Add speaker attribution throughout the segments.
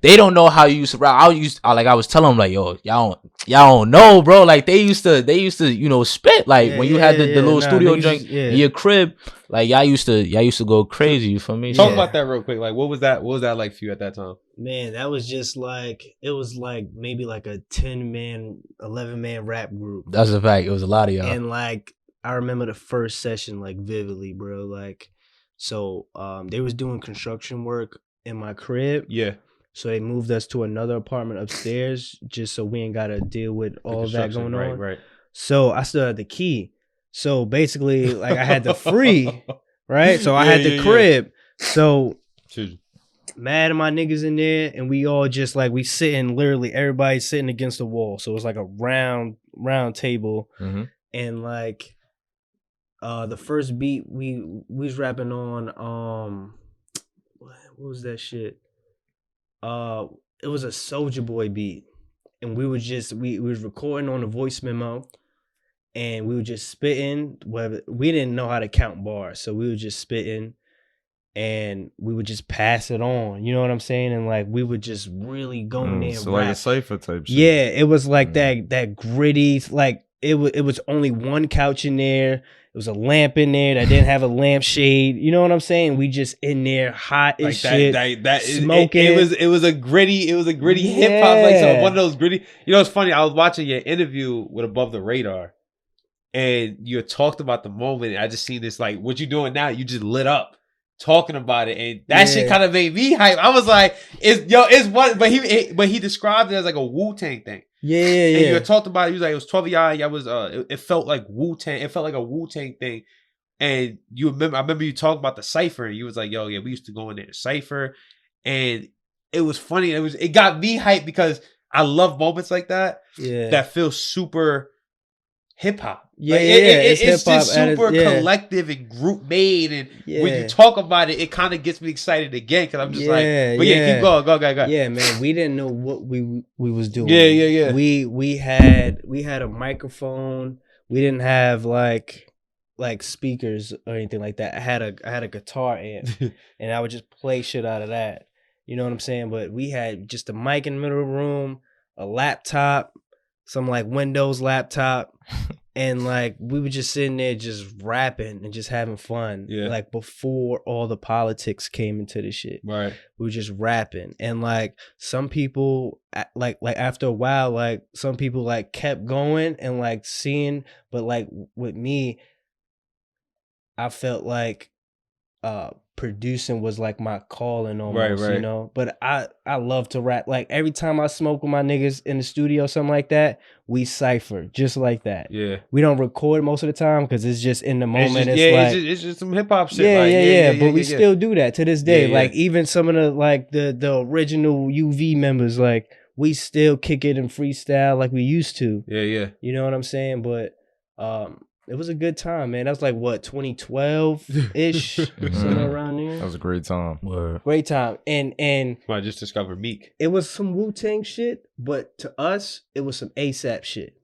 Speaker 1: they don't know how you used to rap. I was telling them like, yo, y'all don't know, bro. Like they used to, you know, spit like when you had the little studio joint in your crib. Like y'all used to go crazy. You feel me?
Speaker 2: Talk about that real quick. Like, what was that like for you at that time?
Speaker 3: Man, that was just like, it was like maybe like a 10-man, 11-man rap group.
Speaker 1: That's a fact. It was a lot of y'all.
Speaker 3: And like, I remember the first session like vividly, bro. Like, so they was doing construction work in my crib.
Speaker 2: Yeah.
Speaker 3: So they moved us to another apartment upstairs just so we ain't got to deal with all that going on.
Speaker 2: Right.
Speaker 3: So I still had the key. So basically, like I had the free, right? So I had the crib. So mad at my niggas in there, and we all just like, we sitting, literally everybody sitting against the wall. So it was like a round table. And like the first beat we was rapping on what was that shit? It was a Soulja Boy beat, and we were just we was recording on a voice memo, and we were just spitting. We didn't know how to count bars, so we were just spitting, and we would just pass it on. You know what I'm saying? And like we would just really go in there.
Speaker 4: So like a cipher type shit.
Speaker 3: Yeah, it was like that gritty. Like it was only one couch in there. It was a lamp in there that didn't have a lampshade. You know what I'm saying? We just in there hot as shit, smoking.
Speaker 2: It was a gritty hip hop, like so one of those gritty. You know, it's funny. I was watching your interview with Above the Radar, and you talked about the moment. And I just seen this like, what you doing now? You just lit up talking about it, and that shit kind of made me hype. I was like, it's one, but he described it as like a Wu-Tang thing.
Speaker 3: Yeah.
Speaker 2: And you talked about it. He was like, it was 12 of y'all. Y'all was it felt like Wu-Tang. It felt like a Wu-Tang thing. And I remember you talking about the cipher. And you was like, yo, yeah, we used to go in there to cipher. And it was funny. It got me hyped because I love moments like that. Yeah. That feel super hip hop.
Speaker 3: Yeah,
Speaker 2: like, it's just super collective and group made, and when you talk about it, it kind of gets me excited again because I'm just like, but keep going, go.
Speaker 3: Yeah, man, we didn't know what we was doing.
Speaker 2: Yeah.
Speaker 3: We had a microphone. We didn't have like speakers or anything like that. I had a guitar amp, and I would just play shit out of that. You know what I'm saying? But we had just a mic in the middle of the room, a laptop, some like Windows laptop. And like we were just sitting there just rapping and just having fun. Yeah. Like before all the politics came into the shit.
Speaker 2: Right.
Speaker 3: We were just rapping. And like some people like after a while, like some people like kept going and like seeing, but like with me, I felt like producing was like my calling almost, right. You know. But I love to rap. Like every time I smoke with my niggas in the studio, something like that, we cipher just like that.
Speaker 2: Yeah, we
Speaker 3: don't record most of the time because it's just in the moment.
Speaker 2: It's just some hip hop shit.
Speaker 3: Yeah. But we still do that to this day. Like even some of the like the original UV members, like we still kick it and freestyle like we used to.
Speaker 2: Yeah.
Speaker 3: You know what I'm saying? But it was a good time, man. That was like what, 2012-ish, somewhere around there.
Speaker 4: That was a great time.
Speaker 3: Great time. And
Speaker 2: I just discovered Meek.
Speaker 3: It was some Wu-Tang shit, but to us, it was some ASAP shit.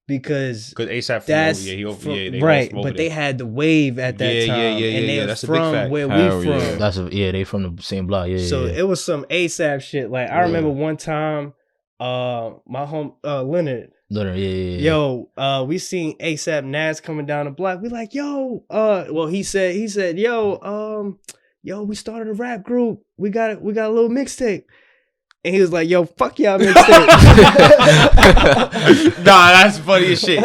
Speaker 3: Because
Speaker 2: ASAP
Speaker 3: right, but they had the wave at that time, and they was from where we from.
Speaker 1: They from the same block.
Speaker 3: So it was some ASAP shit. Like I remember one time, my home Leonard. Yo, we seen ASAP Nas coming down the block. We like, yo, he said, yo, we started a rap group. We got a little mixtape. And he was like, yo, fuck y'all mixtape.
Speaker 2: Nah, that's funny as shit.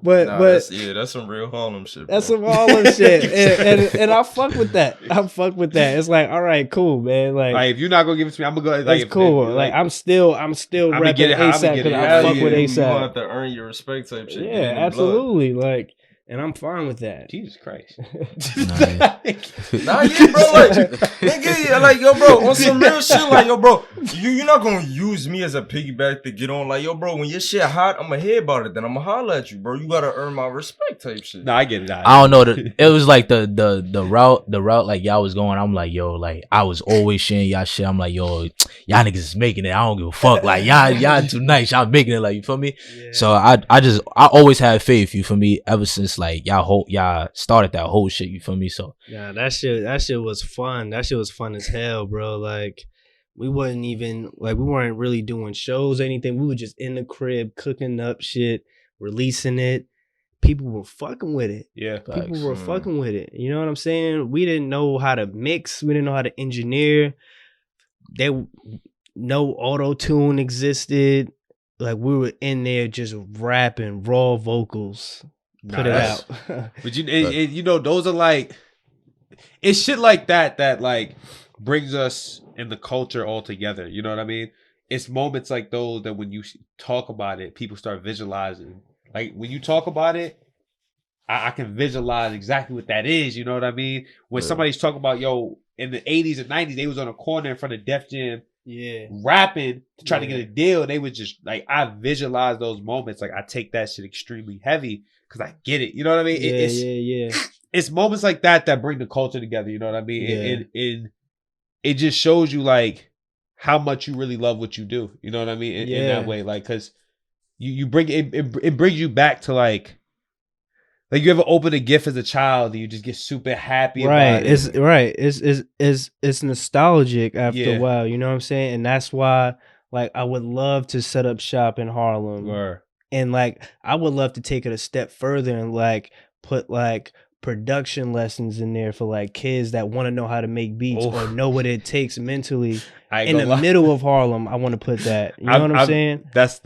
Speaker 4: That's some real Harlem shit.
Speaker 3: That's some Harlem shit, and I fuck with that. It's like, all right, cool, man. Like
Speaker 2: if you're not gonna give it to me, I'm gonna go. Like,
Speaker 3: that's cool. Like I'm still repping ASAP because I fuck with ASAP.
Speaker 4: You have to earn your respect type shit.
Speaker 3: Yeah, absolutely. Like, and I'm fine with that.
Speaker 2: Jesus Christ.
Speaker 4: Bro. Like, yo, bro, on some real shit, like, yo, bro, you're not gonna use me as a piggyback to get on. Like, yo, bro, when your shit hot, I'm gonna hear about it. Then I'm gonna holler at you, bro. You gotta earn my respect type shit.
Speaker 2: No, I get it.
Speaker 1: I don't know. It was like the route like y'all was going. I'm like, yo, like I was always sharing y'all shit. I'm like, yo, y'all niggas is making it. I don't give a fuck. Like y'all too nice. Y'all making it. Like, you feel me? Yeah. So I always had faith. You feel me? Ever since just like y'all started that whole shit. You feel me? So
Speaker 3: yeah, that shit was fun. That shit was fun as hell, bro. Like we weren't really doing shows or anything. We were just in the crib cooking up shit, releasing it. People were fucking with it.
Speaker 2: Yeah,
Speaker 3: people were fucking with it. You know what I'm saying? We didn't know how to mix. We didn't know how to engineer. No auto tune existed. Like we were in there just rapping raw vocals. Put it out.
Speaker 2: But you know, those are like, it's shit like that like brings us in the culture all together. You know what I mean? It's moments like those that when you talk about it, people start visualizing. Like when you talk about it, I can visualize exactly what that is. You know what I mean? When somebody's talking about, yo, in the 80s and 90s, they was on a corner in front of Def Jam, rapping to try to get a deal. And they was just like, I visualize those moments. Like I take that shit extremely heavy because I get it. You know what I mean? It's moments like that bring the culture together. You know what I mean? And it just shows you like how much you really love what you do. You know what I mean? In that way, like, cause you bring it brings you back to like you ever open a gift as a child and you just get super happy about it.
Speaker 3: It's nostalgic after a while, you know what I'm saying? And that's why like I would love to set up shop in Harlem. And like I would love to take it a step further and like put like production lessons in there for like kids that want to know how to make beats or know what it takes mentally. In the middle of Harlem, I want to put that. You know what I'm saying?
Speaker 2: That's like